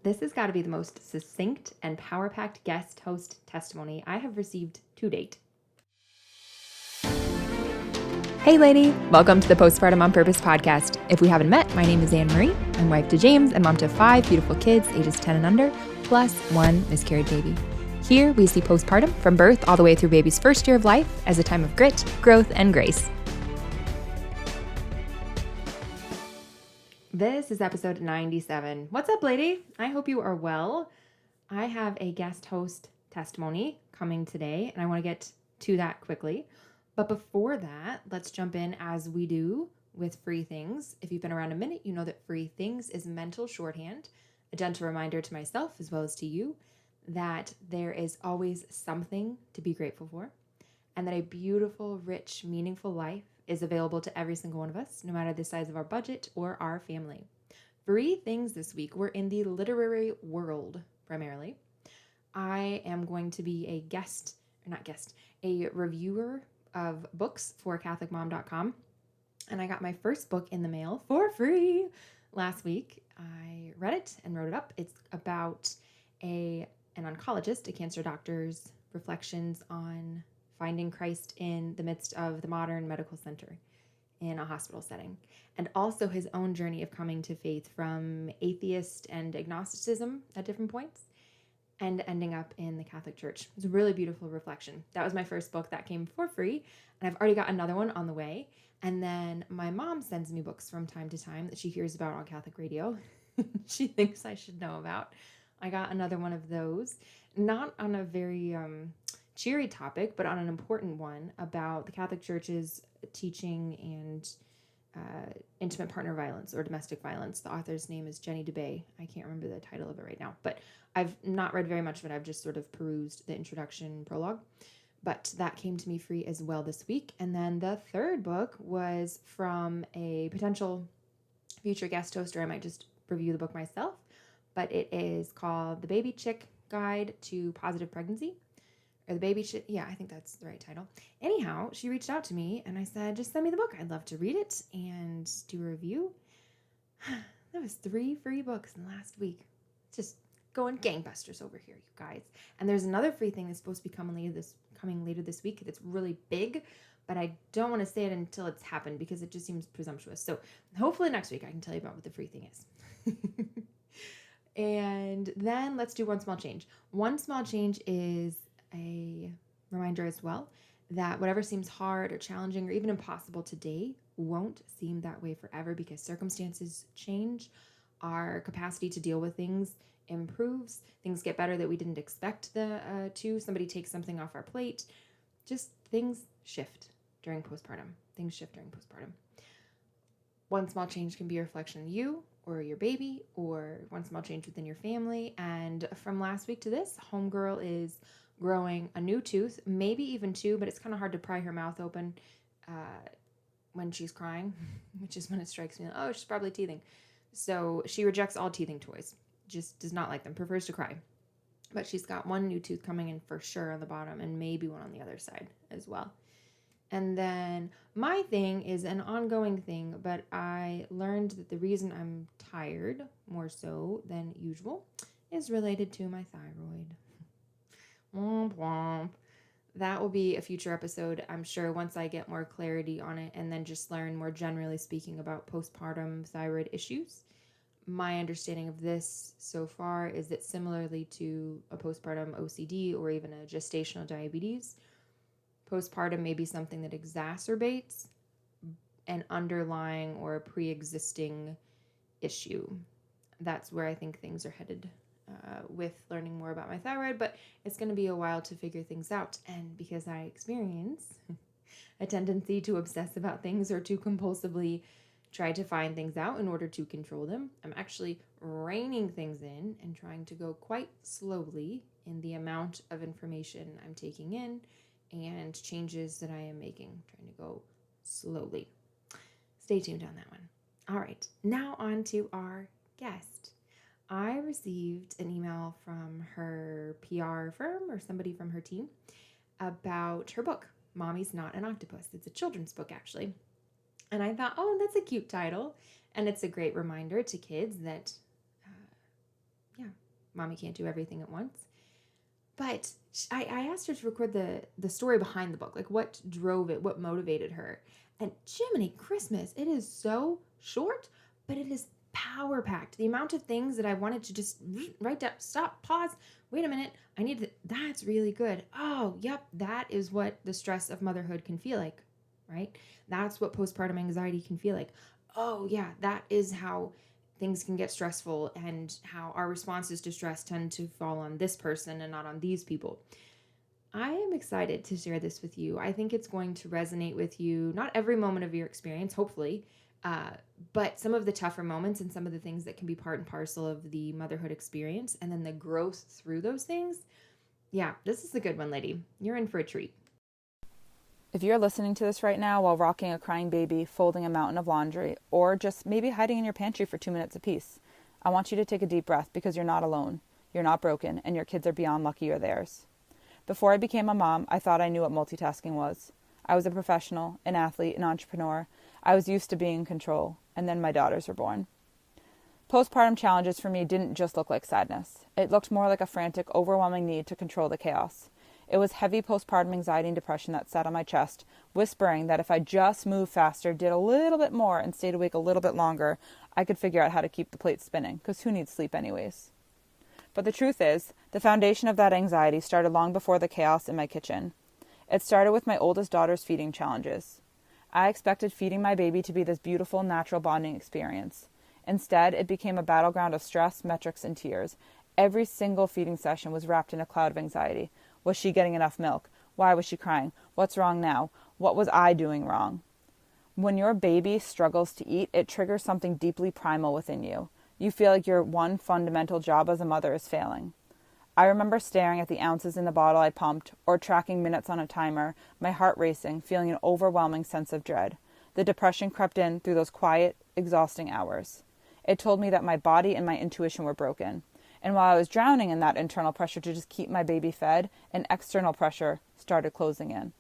This has got to be the most succinct and power-packed guest host testimony I have received to date. Hey lady, welcome to the Postpartum on Purpose podcast. If we haven't met, my name is Annemarie. I'm wife to James and mom to 5 beautiful kids ages 10 and under, plus 1 miscarried baby. Here we see postpartum from birth all the way through baby's first year of life as a time of grit, growth, and grace. This is episode 97. What's up, lady? I hope you are well. I have a guest host testimony coming today, and I want to get to that quickly. But before that, let's jump in as we do with free things. If you've been around a minute, you know that free things is mental shorthand, a gentle reminder to myself as well as to you that there is always something to be grateful for, and that a beautiful, rich, meaningful life is available to every single one of us, no matter the size of our budget or our family. Free things this week. We're in the literary world primarily. I am going to be a reviewer of books for CatholicMom.com. And I got my first book in the mail for free last week. I read it and wrote it up. It's about an oncologist, a cancer doctor's reflections on finding Christ in the midst of the modern medical center in a hospital setting, and also his own journey of coming to faith from atheist and agnosticism at different points and ending up in the Catholic Church. It's a really beautiful reflection. That was my first book that came for free, and I've already got another one on the way. And then my mom sends me books from time to time that she hears about on Catholic radio. She thinks I should know about. I got another one of those, not on a very cheery topic, but on an important one about the Catholic Church's teaching and intimate partner violence or domestic violence. The author's name is Jenny DeBay. I can't remember the title of it right now, but I've not read very much of it. I've just sort of perused the introduction prologue, but that came to me free as well this week. And then the third book was from a potential future guest host, or I might just review the book myself, but it is called The Baby Chick Guide to Positive Pregnancy. Or the baby shit. Yeah, I think that's the right title. Anyhow, she reached out to me and I said, just send me the book. I'd love to read it and do a review. That was 3 free books in the last week. Just going gangbusters over here, you guys. And there's another free thing that's supposed to be coming later this week that's really big, but I don't want to say it until it's happened because it just seems presumptuous. So hopefully next week I can tell you about what the free thing is. And then let's do one small change. One small change is a reminder as well that whatever seems hard or challenging or even impossible today won't seem that way forever because circumstances change. Our capacity to deal with things improves. Things get better that we didn't expect to. Somebody takes something off our plate. Just things shift during postpartum. One small change can be a reflection of you or your baby, or one small change within your family. And from last week to this, homegirl is growing a new tooth, maybe even 2, but it's kind of hard to pry her mouth open when she's crying, which is when it strikes me, oh, she's probably teething. So she rejects all teething toys, just does not like them, prefers to cry. But she's got one new tooth coming in for sure on the bottom and maybe one on the other side as well. And then my thing is an ongoing thing, but I learned that the reason I'm tired more so than usual is related to my thyroid. Womp womp. That will be a future episode, I'm sure, once I get more clarity on it and then just learn more generally speaking about postpartum thyroid issues. My understanding of this so far is that similarly to a postpartum OCD or even a gestational diabetes, postpartum may be something that exacerbates an underlying or a pre-existing issue. That's where I think things are headed with learning more about my thyroid, but it's going to be a while to figure things out. And because I experience a tendency to obsess about things or to compulsively try to find things out in order to control them, I'm actually reining things in and trying to go quite slowly in the amount of information I'm taking in and changes that I am making, trying to go slowly. Stay tuned on that one. All right, now on to our guest. I received an email from her PR firm or somebody from her team about her book, Mommy's Not an Octopus. It's a children's book, actually. And I thought, oh, that's a cute title. And it's a great reminder to kids that yeah, mommy can't do everything at once. But I asked her to record the story behind the book, like what drove it, what motivated her. And Jiminy Christmas, it is so short, but it is power packed. The amount of things that I wanted to just write down, stop, pause, wait a minute, that's really good. Oh, yep, that is what the stress of motherhood can feel like, right? That's what postpartum anxiety can feel like. Oh, yeah, that is how things can get stressful and how our responses to stress tend to fall on this person and not on these people. I am excited to share this with you. I think it's going to resonate with you, not every moment of your experience, hopefully, but some of the tougher moments and some of the things that can be part and parcel of the motherhood experience and then the growth through those things. Yeah, this is a good one, lady. You're in for a treat. If you're listening to this right now while rocking a crying baby, folding a mountain of laundry, or just maybe hiding in your pantry for 2 minutes apiece, I want you to take a deep breath because you're not alone, you're not broken, and your kids are beyond lucky you're theirs. Before I became a mom, I thought I knew what multitasking was. I was a professional, an athlete, an entrepreneur. I was used to being in control, and then my daughters were born. Postpartum challenges for me didn't just look like sadness. It looked more like a frantic, overwhelming need to control the chaos. It was heavy postpartum anxiety and depression that sat on my chest, whispering that if I just moved faster, did a little bit more, and stayed awake a little bit longer, I could figure out how to keep the plate spinning, because who needs sleep anyways? But the truth is, the foundation of that anxiety started long before the chaos in my kitchen. It started with my oldest daughter's feeding challenges. I expected feeding my baby to be this beautiful, natural bonding experience. Instead, it became a battleground of stress, metrics, and tears. Every single feeding session was wrapped in a cloud of anxiety. Was she getting enough milk? Why was she crying? What's wrong now? What was I doing wrong? When your baby struggles to eat, it triggers something deeply primal within you. You feel like your one fundamental job as a mother is failing. I remember staring at the ounces in the bottle I pumped, or tracking minutes on a timer, my heart racing, feeling an overwhelming sense of dread. The depression crept in through those quiet, exhausting hours. It told me that my body and my intuition were broken. And while I was drowning in that internal pressure to just keep my baby fed, an external pressure started closing in.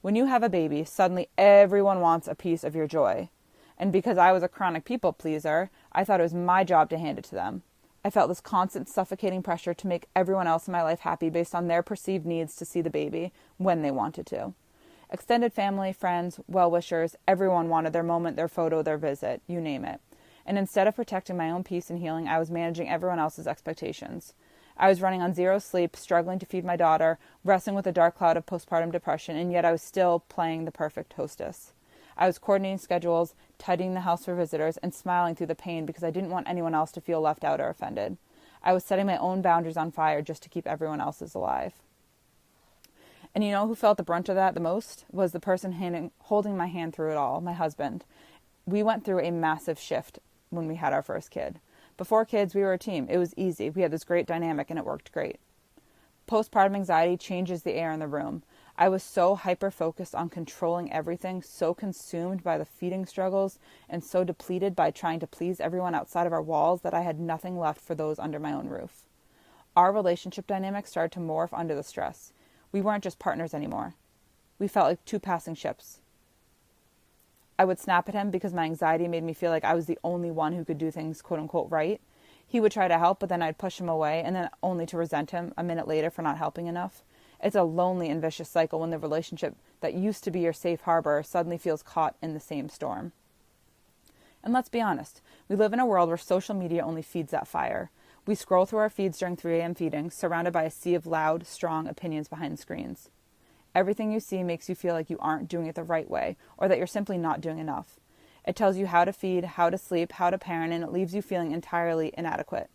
When you have a baby, suddenly everyone wants a piece of your joy. And because I was a chronic people pleaser, I thought it was my job to hand it to them. I felt this constant suffocating pressure to make everyone else in my life happy based on their perceived needs to see the baby when they wanted to. Extended family, friends, well-wishers, everyone wanted their moment, their photo, their visit, you name it. And instead of protecting my own peace and healing, I was managing everyone else's expectations. I was running on zero sleep, struggling to feed my daughter, wrestling with a dark cloud of postpartum depression, and yet I was still playing the perfect hostess. I was coordinating schedules, tidying the house for visitors, and smiling through the pain because I didn't want anyone else to feel left out or offended. I was setting my own boundaries on fire just to keep everyone else's alive. And you know who felt the brunt of that the most? Was the person holding my hand through it all, my husband. We went through a massive shift when we had our first kid. Before kids, we were a team. It was easy. We had this great dynamic and it worked great. Postpartum anxiety changes the air in the room. I was so hyper-focused on controlling everything, so consumed by the feeding struggles, and so depleted by trying to please everyone outside of our walls that I had nothing left for those under my own roof. Our relationship dynamic started to morph under the stress. We weren't just partners anymore. We felt like two passing ships. I would snap at him because my anxiety made me feel like I was the only one who could do things quote-unquote right. He would try to help, but then I'd push him away, and then only to resent him a minute later for not helping enough. It's a lonely and vicious cycle when the relationship that used to be your safe harbor suddenly feels caught in the same storm. And let's be honest, we live in a world where social media only feeds that fire. We scroll through our feeds during 3 a.m. feedings, surrounded by a sea of loud, strong opinions behind screens. Everything you see makes you feel like you aren't doing it the right way, or that you're simply not doing enough. It tells you how to feed, how to sleep, how to parent, and it leaves you feeling entirely inadequate.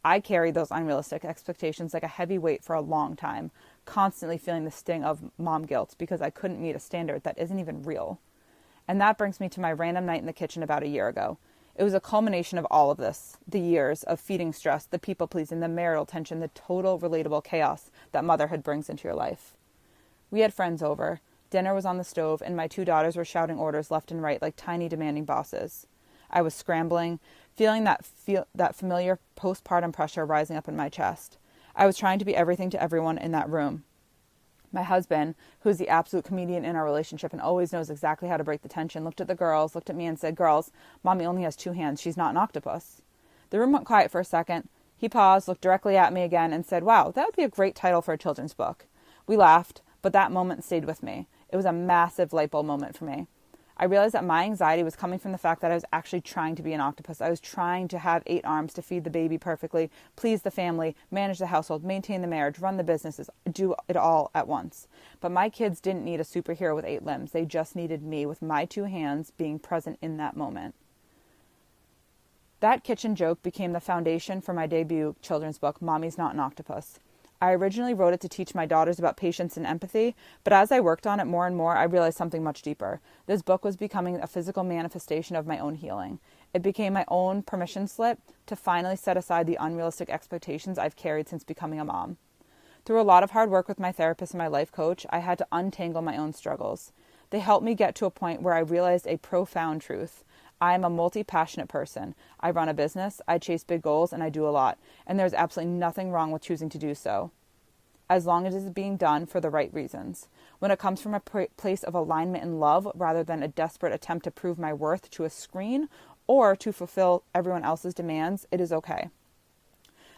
I carried those unrealistic expectations like a heavy weight for a long time, constantly feeling the sting of mom guilt because I couldn't meet a standard that isn't even real. And that brings me to my random night in the kitchen about a year ago. It was a culmination of all of this, the years of feeding stress, the people-pleasing, the marital tension, the total relatable chaos that motherhood brings into your life. We had friends over, dinner was on the stove, and my 2 daughters were shouting orders left and right like tiny demanding bosses. I was scrambling, feeling that familiar postpartum pressure rising up in my chest. I was trying to be everything to everyone in that room. My husband, who's the absolute comedian in our relationship and always knows exactly how to break the tension, looked at the girls, looked at me and said, "Girls, Mommy only has 2 hands. She's not an octopus." The room went quiet for a second. He paused, looked directly at me again, and said, "Wow, that would be a great title for a children's book." We laughed, but that moment stayed with me. It was a massive light bulb moment for me. I realized that my anxiety was coming from the fact that I was actually trying to be an octopus. I was trying to have 8 arms to feed the baby perfectly, please the family, manage the household, maintain the marriage, run the businesses, do it all at once. But my kids didn't need a superhero with 8 limbs. They just needed me with my 2 hands being present in that moment. That kitchen joke became the foundation for my debut children's book, Mommy's Not an Octopus. I originally wrote it to teach my daughters about patience and empathy, but as I worked on it more and more, I realized something much deeper. This book was becoming a physical manifestation of my own healing. It became my own permission slip to finally set aside the unrealistic expectations I've carried since becoming a mom. Through a lot of hard work with my therapist and my life coach, I had to untangle my own struggles. They helped me get to a point where I realized a profound truth. I am a multi-passionate person. I run a business, I chase big goals, and I do a lot. And there's absolutely nothing wrong with choosing to do so, as long as it is being done for the right reasons. When it comes from a place of alignment and love, rather than a desperate attempt to prove my worth to a screen or to fulfill everyone else's demands, it is okay.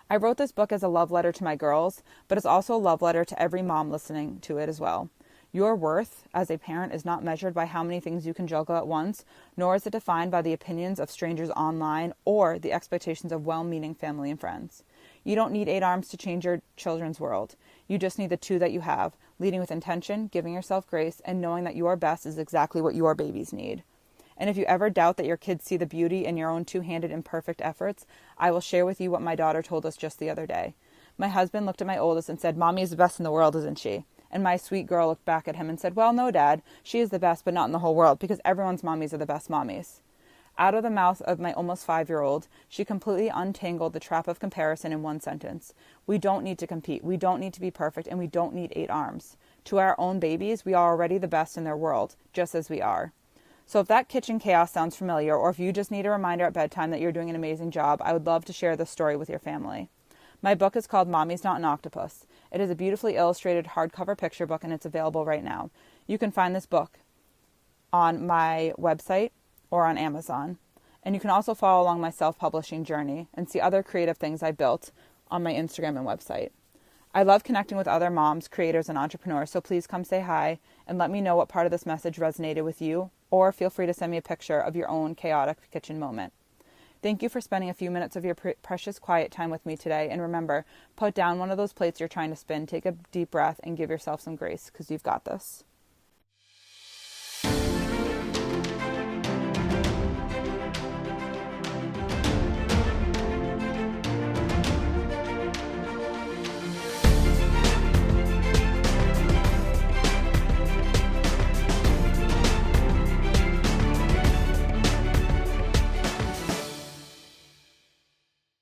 I wrote this book as a love letter to my girls, but it's also a love letter to every mom listening to it as well. Your worth as a parent is not measured by how many things you can juggle at once, nor is it defined by the opinions of strangers online or the expectations of well-meaning family and friends. You don't need 8 arms to change your children's world. You just need the 2 that you have, leading with intention, giving yourself grace, and knowing that your best is exactly what your babies need. And if you ever doubt that your kids see the beauty in your own 2-handed imperfect efforts, I will share with you what my daughter told us just the other day. My husband looked at my oldest and said, "Mommy is the best in the world, isn't she?" And my sweet girl looked back at him and said, "Well, no, Dad, she is the best, but not in the whole world, because everyone's mommies are the best mommies." Out of the mouth of my almost 5-year-old, she completely untangled the trap of comparison in one sentence. We don't need to compete. We don't need to be perfect, and we don't need 8 arms. To our own babies, we are already the best in their world, just as we are. So if that kitchen chaos sounds familiar, or if you just need a reminder at bedtime that you're doing an amazing job, I would love to share this story with your family. My book is called Mommy's Not an Octopus. It is a beautifully illustrated hardcover picture book, and it's available right now. You can find this book on my website or on Amazon. And you can also follow along my self-publishing journey and see other creative things I built on my Instagram and website. I love connecting with other moms, creators, and entrepreneurs, so please come say hi and let me know what part of this message resonated with you, or feel free to send me a picture of your own chaotic kitchen moment. Thank you for spending a few minutes of your precious quiet time with me today, and remember, put down one of those plates you're trying to spin, take a deep breath, and give yourself some grace, because you've got this.